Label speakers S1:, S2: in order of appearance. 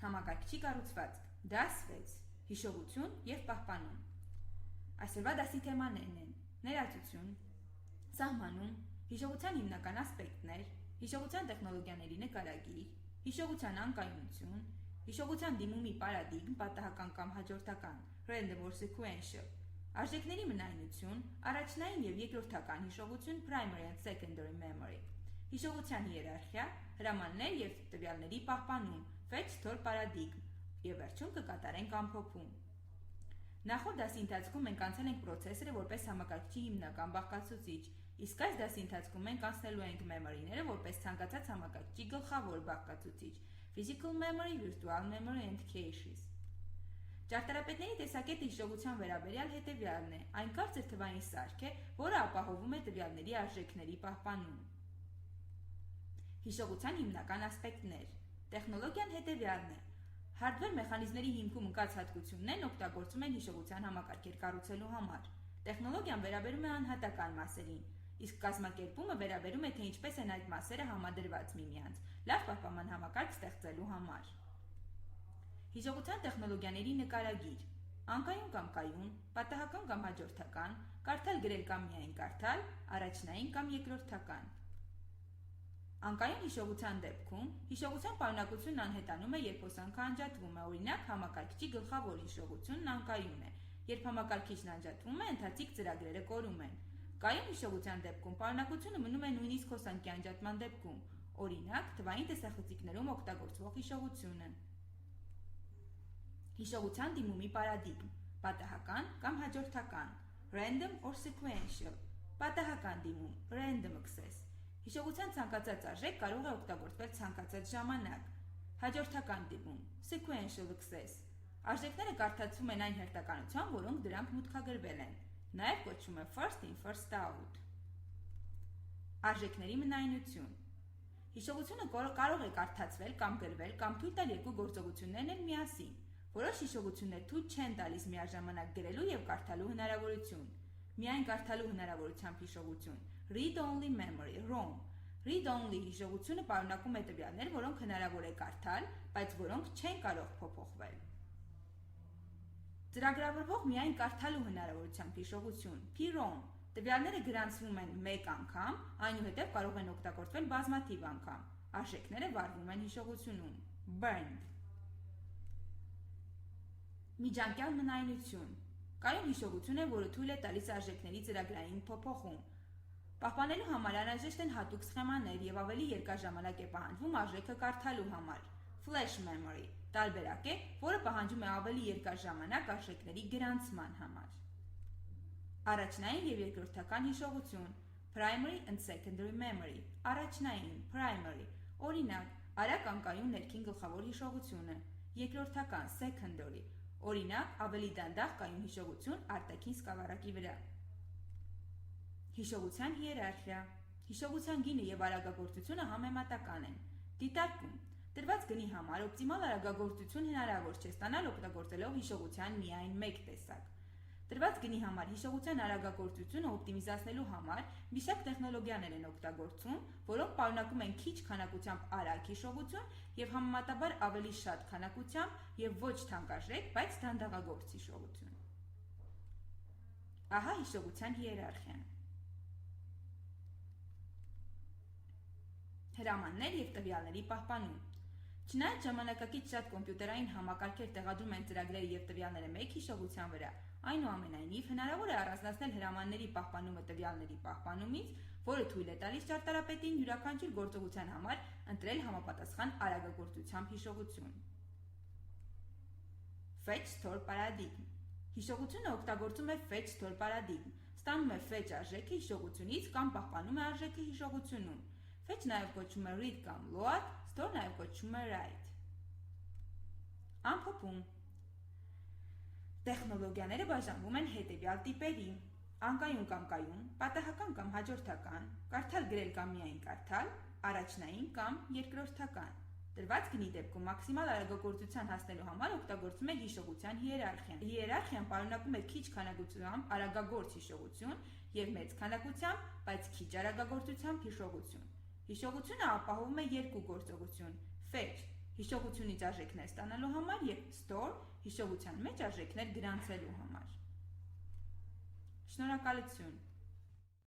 S1: Համակարգչի կառուցվածք, դաս 6, հիշողություն և պահպանում։ Այսօրվա դասի թեմաներն են ներածություն, սահմանում, հիշողության հիմնական ասպեկտներ, հիշողության տեխնոլոգիաների նկարագիր, հիշողության անկայունություն, հիշողության դիմումի պարադիգմ, պատահական կամ հաջորդական, random or sequential, արժեքների մնայունություն, առաջնային և երկրորդական հիշողություն, primary and secondary memory, հիշողության հիերարխիա, հրամաններ և տվյալների պահպանում, fetch store պարադիգմ, և վերջում կկատարենք ամփոփում։ Նախորդ դասի ընթացքում մենք անցել ենք պրոցեսորը որպես համակարգչի հիմնական բաղկացուցիչ, իսկ այս դասի ընթացքում մենք անցնելու ենք memory-ները որպես ցանկացած համակարգչի գլխավոր բաղկացուցիչ, physical memory, virtual memory and caches։ Ճարտարապետների տեսակետը հիշողության վերաբերյալ հետևյալն է, այն կարծր թվային սարք է, որը ապահովում է տվյալների արժեքների պահպանում։ Հիշողության հիմնական ասպեկտներ։ Տեխնոլոգիան հետևյալն է։ Hardware մեխանիզմների հիմքում ընկած հատկություններն օգտագործում են հիշողության համակարգեր կառուցելու համար։ Տեխնոլոգիան վերաբերում է անհատական մասերին, իսկ կազմակերպումը վերաբերում է, թե ինչպես են այդ մասերը համադրված միմյանց, լավ պահպանման համակարգ ստեղծելու համար։ Հիշողության տեխնոլոգիաների նկարագիր։ Անկայուն կամ կայուն, պատահական կամ հաջորդական, կարդալ-գրել կամ միայն կարդալ, առաջնային կամ երկրորդական։ Անկայուն հիշողության դեպքում հիշողության պարունակությունն անհետանում է, երբ հոսանքը անջատվում է, օրինակ համակարգչի գլխավոր հիշողությունն անկայուն է, երբ համակարգիչն անջատվում է, ընթացիկ ծրագրերը կորում են։ Կայուն հիշողության դեպքում պարունակությունը մնում է նույնիսկ հոսանքի անջատման դեպքում, օրինակ թվային տեսախցիկներում օգտագործվող հիշողությունը։ Հիշողության դիմումի պարադիգմ, պատահական կամ հաջորդական, random or sequential, պատահական դիմում, random access, հիշողության ցանկացած արժեք կարող է օգտագործվել ցանկացած ժամանակ, հաջորդական դիմում, sequential access, արժեքները կարդացվում են այն հերթականությամբ, որոնք դրանք մուտքագրվել են, նաև կոչվում է first in first out։ Արժեքների մնայունություն։ Հիշողությունը կարող է կարդացվել կամ գրվել կամ թույլ տալ երկու գործողություններն էլ միասին։ Որոշ հիշողություններ թույլ չեն տալիս միաժամանակ գրելու և կարդալու հնարավորություն։ Միայն կարդալու հնարավորությամբ հիշողություն, read-only memory, ROM։ Read-only հիշողությունը պարունակում է տվյալներ, որոնք հնարավոր է կարդալ, բայց որոնք չեն կարող փոփոխվել։ Ծրագրավորվող միայն կարդալու հնարավորությամբ հիշողություն, PROM։ Տվյալները գրանցվում են մեկ անգամ, այնուհետև կարող են օգտագործվել բազմաթիվ անգամ։ Արժեքները վառվում են հիշողությունում, burned։ Միջանկյալ մնայունություն։ Կայուն հիշողություն է, որը թույլ է տալիս արժեքների ծրագրային փոփոխում։ Պահպանելու համար անհրաժեշտ են հատուկ սխեմաներ և ավելի երկար ժամանակ է պահանջվում արժեքը կարդալու համար։ Flash memory տարբերակ է, որը պահանջում է ավելի երկար ժամանակ արժեքների գրանցման համար։ Առաջնային և երկրորդական հիշողություն, primary and secondary memory, առաջնային, primary, օրինակ, արագ անկայուն ներքին գլխավոր հիշողությունը, երկրորդական, secondary, օրինակ, ավելի դանդաղ կայուն հիշողություն արտաքին սկավառակի վրա։ Հիշողության հիերարխիա։ Հիշողության գինը և արագագործությունը համեմատական են։ Դիտարկում։ Տրված գնի համար օպտիմալ արագագործություն հնարավոր չէ ստանալ օգտագործելով հիշողության միայն մեկ տեսակ։ Տրված գնի համար հիշողության արագագործությունը օպտիմիզացնելու համար մի շարք տեխնոլոգիաներ են օգտագործում, որոնք պարունակում են քիչ քանակությամբ արագ հիշողություն և համեմատաբար ավելի շատ քանակությամբ և ոչ թանկարժեք, բայց դանդաղագործ հիշողություն։ Ահա հիշողության հիերարխիան։ Հրամաններ և տվյալների պահպանում։ Չնայած ժամանակակից շատ կոմպյուտերային համակարգեր տեղադրում են ծրագրերը և տվյալները մեկ հիշողության վրա, այնուամենայնիվ հնարավոր է առանձնացնել հրամանների պահպանումը տվյալների պահպանումից, որը թույլ է տալիս ճարտարապետին յուրաքանչյուր գործողության համար ընտրել համապատասխան արագագործությամբ հիշողություն։ Fetch store պարադիգմ։ Հիշողությունը օգտագործում է fetch store պարադիգմ, ստանում է fetch արժեքը հիշողությունից կամ պահպանում է արժեքը հիշողությունում։ Fetch նաև կոչվում է read կամ load, store նաև կոչվում է write։ Ամփոփում։ Տեխնոլոգիաները բաժանվում են հետևյալ տիպերի. անկայուն կամ կայուն, պատահական կամ հաջորդական, կարդալ-գրել կամ միայն կարդալ, առաջնային կամ երկրորդական։ Տրված գնի դեպքում մաքսիմալ արագագործության հասնելու համար օգտագործվում է հիշողության հիերարխիան։ Հիերարխիան պարունակում է քիչ քանակությամբ արագագործ հիշողություն և մեծ քանակությամբ, բայց քիչ արագագործությամբ հիշողություն։ Հիշողությունը ապահովում է երկու գործողություն՝ fetch հիշողությունից արժեքներ ստանալու համար և store հիշողության մեջ արժեքներ գրանցելու համար։ Շնորհակալություն։